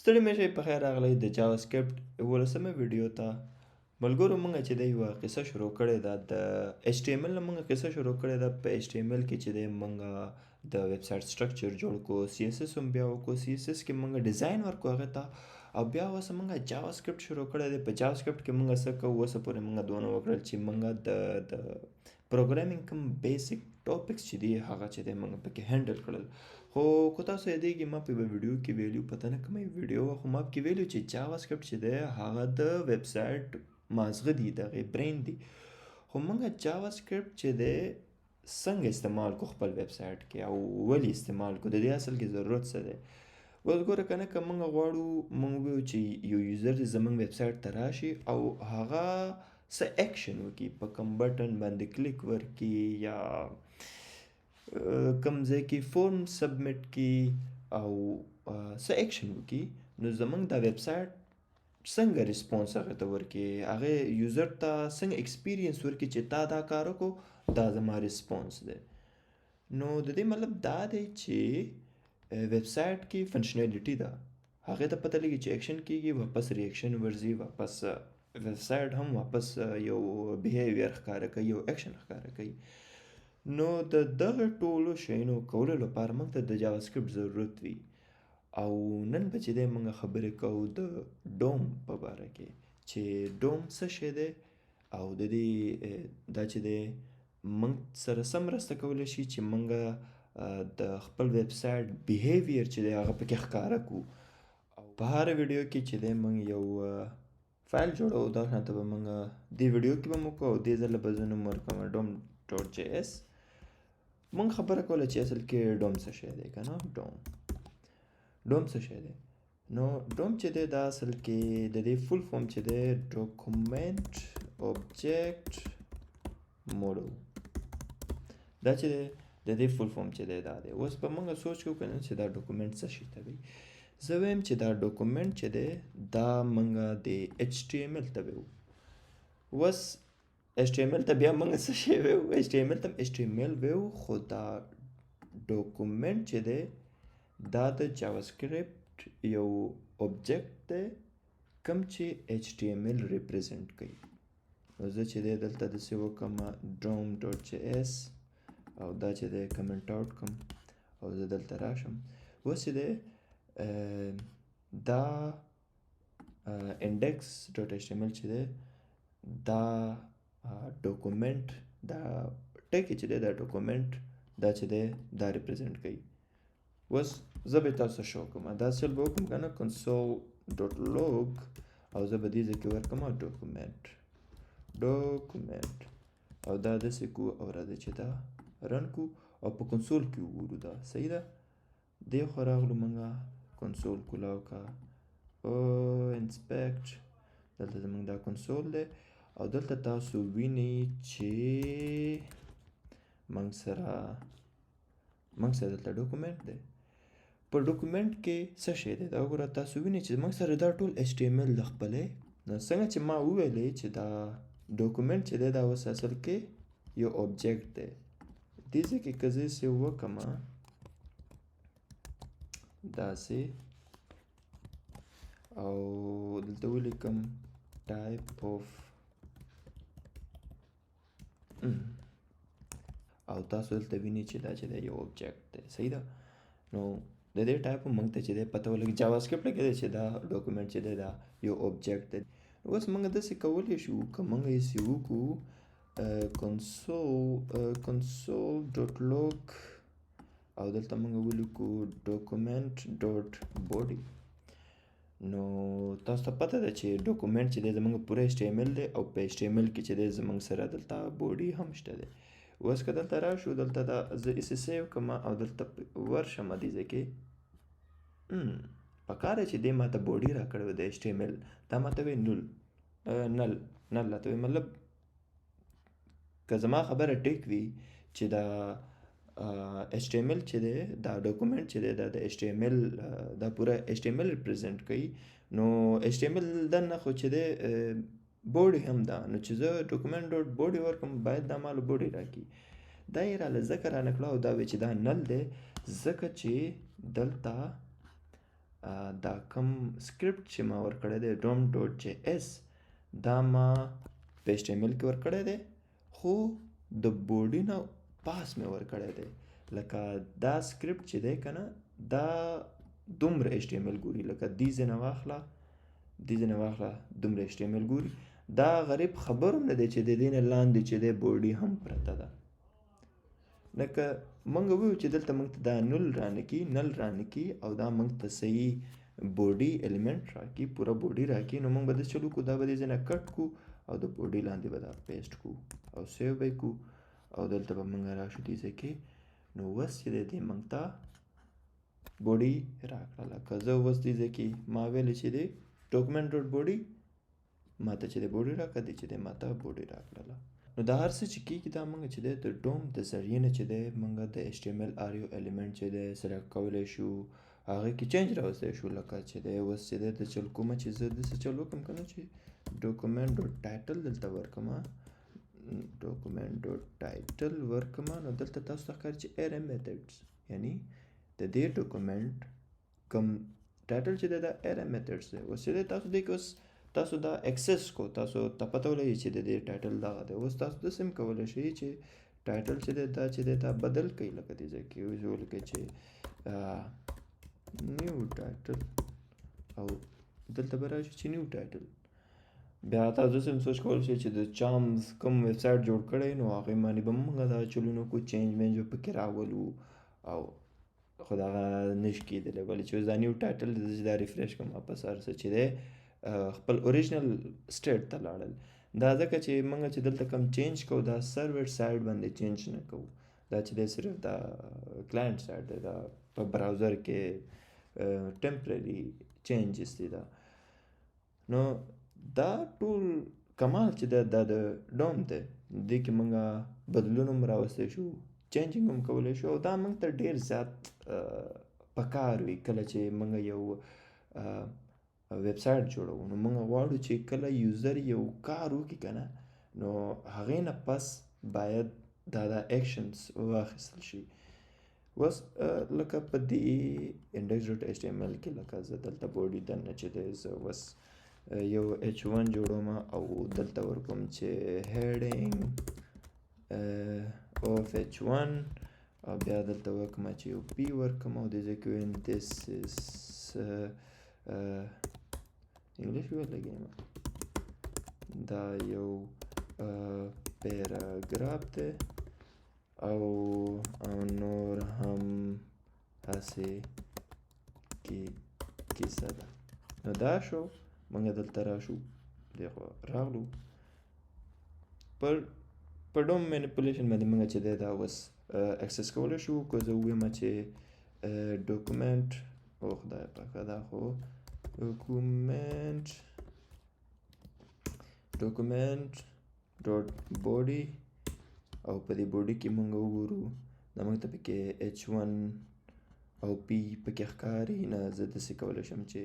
ستړي مه شئ، په خیر راغلی د جاوا سکرپټ 11مه ویډیو ته. ملګرو موږ چې دی یوه قصه شروع کړې ده د HTML نه. موږ قصه شروع کړې ده په HTML کې چې دی موږ د ویب سایټ سټرکچر جوړ کړو، CSS هم بیا وکړو، CSS کې موږ ډیزاین ورکړو هغه ته، او بیا اوس موږ جاوا سکرپټ شروع کړی دی. په جاوا سکرپټ کې موږ څه کوو، اوسه پورې موږ دونه وکړل چې موږ د پروګرامینګ کوم بیسیک ټاپکس چې دي هغه چې دی موږ پکې هینډل کړل. خو که تاسو یادېږي ما په یوه ویډیو کې ویلي، پته نه کومه ویډیو وه، خو ما پکې ویلي چې جاوا سکرپټ چې دی هغه د ویب سایټ مازغه دي، د هغې برین دي. خو موږ جاوا سکرپټ چې دی څنګه استعمال کو خپل ویب سایټ کې، او ولې استعمال کو، د دې اصل کې ضرورت څه دی. اوس ګوره که نه، که موږ غواړو موږ ووایو چې یو یوزر دې زموږ ویب سایټ ته راشي او هغه څه ایکشن وکړي، په کوم بټن باندې کلیک ورکړي یا کوم ځای کې فورم سبمیټ کړي او څه ایکشن وکړي، نو زموږ دا ویب سایټ څنګه ریسپونس هغه ته ورکړي، هغې یوزر ته څنګه ایکسپیرینس ورکړي چې تا دا کار وکړو، دا زما ریسپونس دی. نو د دې مطلب دا دی چې ویب سایټ کې فنکشنالیټي ده، هغې ته پته لګي چې ایکشن کېږي، واپس ریاکشن ورځي، واپس ویب سایټ هم واپس یو بیهیویر ښکاره کوي، یو ایکشن ښکاره کوي. نو د دغه ټولو شیانو کولو لپاره موږ ته د جاوا سکرپټ ضرورت وي. او نن به چې دی موږ خبرې کوو د ډوم په باره کې، چې ډوم څه شی دی او د دې دا چې دی موږ سره څه مرسته کولی شي چې موږ د خپل ویب سایټ بیهیویر چې دی هغه پکې ښکاره کړو. او په هره ویډیو کې چې دی موږ یو فایل جوړو، دا شانته به موږ دې ویډیو کې به مو کوو، دې ځل به زه نوم ورکوم ډوم.js. موږ خبره کوله چې اصل کې ډوم څه شی دی که نه. ډوم څه شی دی؟ نو ډوم چې دی دا اصل کې د دې فول فارم چې دی ډاکومنټ آبجیکټ موډل، دا چې دی د دې فول فارم چې دی دا دی. اوس به موږ سوچ کوو که نه چې دا ډاکومنټ څه شي ته وایي. زه وایم چې دا ډاکومنټ چې دی دا موږ د HTML ته وایو. اوس HTML ته بیا موږ څه شی وایو؟ HTML ته HTML وایو، خو دا ډاکومنټ چې دی دا د جاوا سکرپټ یو اوبجیکټ دی کوم چې HTML ریپرزنټ کوي. نو زه چې دی دلته داسې وکړم ډوم.js او دا چې دی کمنټ آوټ کړم او زه دلته راشم. اوس چې دی دا index.html چې دی دا ډاکومنټ، دا ټکی چې دی دا ډاکومنټ دا چې دی دا ریپرزنټ کوي. اوس زه به تاسو شو کوم دا سیل به وکړم که نه console.log او زه به دې ځای کې ورکړم ډاکومنټ او دا داسې کو او راځي چې دا رن کو او په کنسول کې وګورو دا صحیح ده. دې خوا راغلو موږ کنسول کولاو کا او انسپیکټ، دلته زموږ دا کنسول دی او دلته تاسو وینئ چې موږ سره دلته ډاکومنټ دی. په ډاکومنټ کې څه شی دی دا وګوره، تاسو وینئ چې موږ سره دا ټول HTML د خپلې. نو څنګه چې ما وویلې چې دا ډاکومنټ چې دی دا اوس اصل کې یو اوبجیکټ دی. دې ځای کې که زه یې وکړم داسې او دلته ولیکم ټایپ آف او تاسو دلته وینئ چې دا چې دی یو اوبجیکټ دی صحیح ده. نو د دې ټایپ موږ ته چې دی پته ولګي جاوا سکرپټ کې دی چې دا ډاکومنټ چې دی دا یو اوبجیکټ دی. اوس موږ داسې کولی شو که موږ یې وکړو console.log او دلته موږ ولیکو document.body. نو تاسو ته پته ده چې ډاکومنټ چې دی زموږ پوره HTML دی او په HTML کې چې دی زموږ سره دلته بوډي هم شته دی. اوس که دلته راشو دلته دا زه ایسې سیو کړم او دلته ورشم دې ځای کې پکار دی چې دې ما ته بوډي راکړی و د HTML، دا ما ته وایي نل راته وایي. مطلب که زما خبره ټیک وي چې دا HTML چې دی دا ډاکومنټ چې دی دا د HTML دا پوره HTML ریپرزنټ کوي، نو HTML دننه خو چې دی بوډي هم ده. نو چې زه ډاکومنټ.body ورکړم باید دا مالو بوډي راکړي. دا یې راله ځکه رانکړه او دا وایي چې دا نل دی ځکه چې دلته دا کم سکرپټ چې ما ورکړی دی dom.js دا ما په HTML کې ورکړی دی، خو د بوډي نه پاس مې ورکړی دی. لکه دا سکرپټ چې دی که نه دا دومره HTML ګوري، لکه دې ځای نه واخله دومره HTML ګوري. دا غریب خبر هم نه دی چې د دې نه لاندې چې دی بوډي هم پرته ده. لکه موږ وویو چې دلته موږ ته دا نل رانکي او دا موږ ته صحیح بوډي الیمنټ راکي، پوره بوډي راکي. نو موږ به داسې چلو کو، دا به دې ځای نه کټ کو او د بوډي لاندې به دا پیسټ کو او سیو به کو او دلته به موږ راشو دې ځای کې. نو اوس چې دی دې موږ ته بوډي راکړه. لکه زه اوس دې ځای کې ما ویلې چې دی document.body ما ته چې دی بوډي راکړه، دی چې دی ما ته بوډي راکړله. نو دا هر څه چې کېږي دا موږ چې دی د ډوم د ذریعې نه چې دی موږ د HTML RU الیمنټ چې دی سلیکټ کولی شو، هغې کې چینج راوستی شو. لکه چې دی اوس چې دی د چل کومه چې زه داسې چل وکړم که نه چې document.title دلته ورکړم، document.title ورکړم، نو دلته تاسو ته ښکاري چې array methods یعنی د دې ډاکومنټ کوم ټایټل چې دی دا array methods دی. اوس چې دی تاسو دې کې اوس تاسو دا اکسس کو، تاسو ته پته ولګي چې د دې ټایټل دغه دی. اوس تاسو داسې هم کولی شئ چې ټایټل چې دی دا چې دی دا بدل کړئ. لکه دې ځای کې اوس ولیکئ چې نیو ټایټل او دلته به راشي چې نیو ټایټل. بیا تاسو داسې هم سوچ کولی شئ چې د چا کوم ویبسایټ جوړ کړی نو هغې باندې به موږ دا چلونه کو، چینج وینج به پکې راولو او خو دغه نشي کېدلی. ولې چې اوس دا نیو ټایټل دی چې دا ریفریش کړم واپس هر څه چې دی خپل اوریجنل سټیټ ته لاړل. دا ځکه چې موږ چې دلته کوم چینج کوو دا سرور سایډ باندې چینج نه کوو، دا چې دی صرف دا کلاینټ سایډ دی، دا په براوزر کې ټمپرري چینجز دی دا. نو دا ټول کمال چې دی دا د ډوم دی، دې کې موږ بدلون هم راوستی شو، چینجینګ هم کولی شو او دا موږ ته ډېر زیات په کار وي. کله چې موږ یو ویبسایټ جوړوو نو موږ غواړو چې کله یوزر یو کار وکړي که نه نو هغې نه پس باید دا ایکشنز واخیستل شي. اوس لکه په دې index.html کې لکه زه دلته بوډي دننه چې دی زه اوس یو h1 جوړوم او دلته ورکوم چې heading of h1 او بیا دلته ورکوم چې یو p ورکوم او دې ځای کې وایم this is انګلیش ولګیم، دا یو پیراګراف دی او نور هم هسې کیسه ده. نو دا شو موږ دلته راشو دې خوا راغلو په ډوم مینیپولیشن باندې موږ چې دی دا اوس اکسس کولی شو. که زه ووایم چې ډاکومنټ او خدای پاکه دا خو document.body او په دې بوډي کې موږ وګورو دا موږ ته پکې h1 او p پکې ښکاري. نه زه داسې کولی شم چې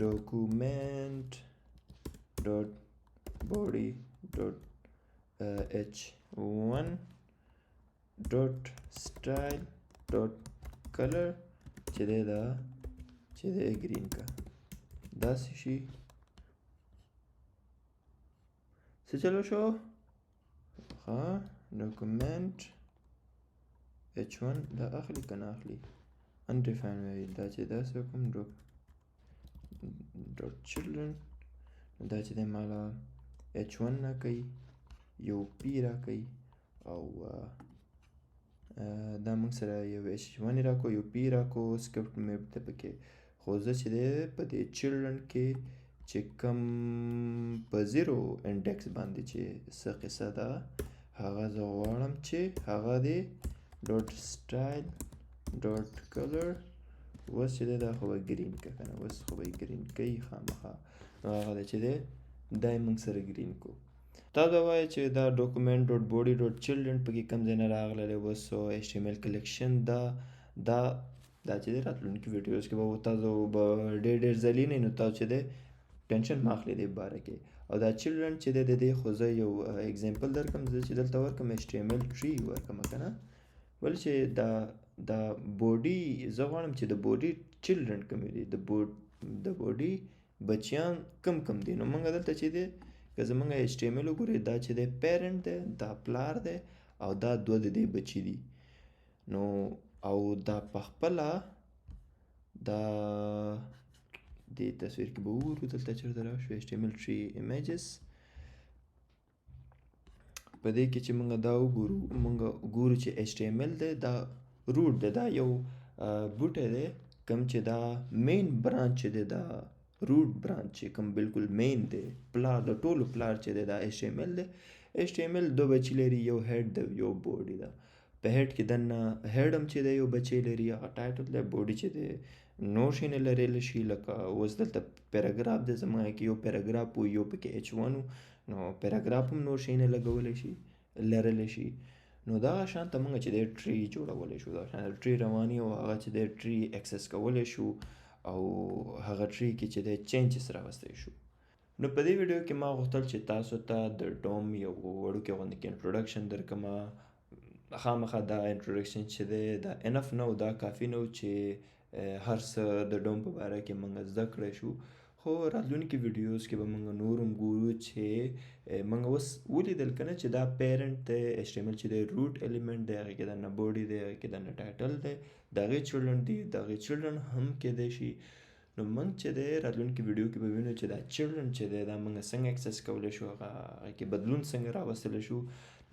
document.body.h1.style.color چې دی دا چې دی ګرین کا داسې شي. څه چلو شو؟ ها ډاکومنټ h1 دا اخلي که نه اخلي undefined وایي دا چې داسې وکړم .children دا چې دی مالا h1 نه کوي یو p را کوي او دا موږ سره یو h1 را کو یو p را کو سکرپټ مې ته پکې. خو زه چې دی په دې چلډرن کې چې کوم په 0 انډیکس باندې چې څه قصه ده هغه زه غواړم چې هغه دی .style.color. اوس چې دی دا خو به ګرین که که نه اوس خو به یې ګرین کوي خامخا. نو هغه دی چې دی دا یې موږ سره ګرین کو. تا دا وایي چې دا document.body.children پکې کوم ځای نه راغلی اوس HTML کلیکشن دا چې دی راتلونکي ویډیوز کې به تاسو به ډېر ځلینې نو تاسو چې دی ټینشن مه اخلئ دې باره کې. او دا چلډرن چې دی د دې خو زه یو اگزامپل درکړم، زه چې دلته ورکړم HTML tree ورکړم که نه، ولې چې دا بوډي زه غواړم چې د بوډي چلډرن کوم دي، د بوډي بچیان کم دي. نو موږ دلته چې دی که زموږ HTML وګورئ دا چې دی پیرنټ دی، دا پلار دی او دا دوه د دې بچي دي. نو او دا پخپله دا دې تصویر کې به وګورو دلته چېرته راشو HTML3 images په دې کې چې موږ دا وګورو موږ ګورو چې HTML دی دا روټ دی، دا یو بوټی دی کوم چې دا مین برانچ چې دی دا روټ برانچ چې کوم بالکل مین دی پلار د ټولو پلار چې دی دا HTML دی. HTML دوه بچي لري، یو هیډ دی یو بوډي ده. په هیډ کې دننه هیډ هم چې دی یو بچی لري هغه ټایټل دی، بوډي چې دی نور شیونه لرلی شي لکه اوس دلته پیراګراف دی زما کې یو پیراګراف و یو پکې H1 نو پیراګراف هم نور شیونه لګولی شي لرلی شي. نو دغه شانته موږ چې دی ټری جوړولی شو، دغه شانته ټری رواني او هغه چې دی ټری اکسس کولی شو او هغه ټری کې چې دی چینجز راوستی شو. نو په دې ویډیو کې ما غوښتل چې تاسو ته د ډوم یو وړوکی غوندې کې انټروډکشن درکړمه. خامخا دا انټروډکشن چې دی دا انف نه و، دا کافي نه و چې هر څه د ډوم په باره کې موږ زده کړی شو. خو راتلونکي ویډیوز کې به موږ نور هم ګورو چې موږ اوس ولیدل که نه چې دا پیرنټ دی HTML چې دی روټ الیمنټ دی، هغې کې دننه بوډي دی، هغې کې دننه ټایټل دی، د هغې چلډرن دي، د هغې چلډرن هم کیدی شي. نو موږ چې دی راتلونکي ویډیو کې به وینو چې دا چلډرن چې دی دا موږ څنګه اکسس کولی شو، هغه کې بدلون څنګه راوستلی شو.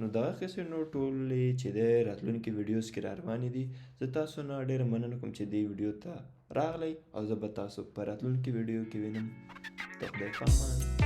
نو دغه قصې نو ټولې چې دی راتلونکي ویډیوز کې را روانې دي. زه تاسو نه ډېره مننه کوم چې دې ویډیو ته راغلی او زه به تاسو په راتلونکي ویډیو کې وینم. د خدای په امان.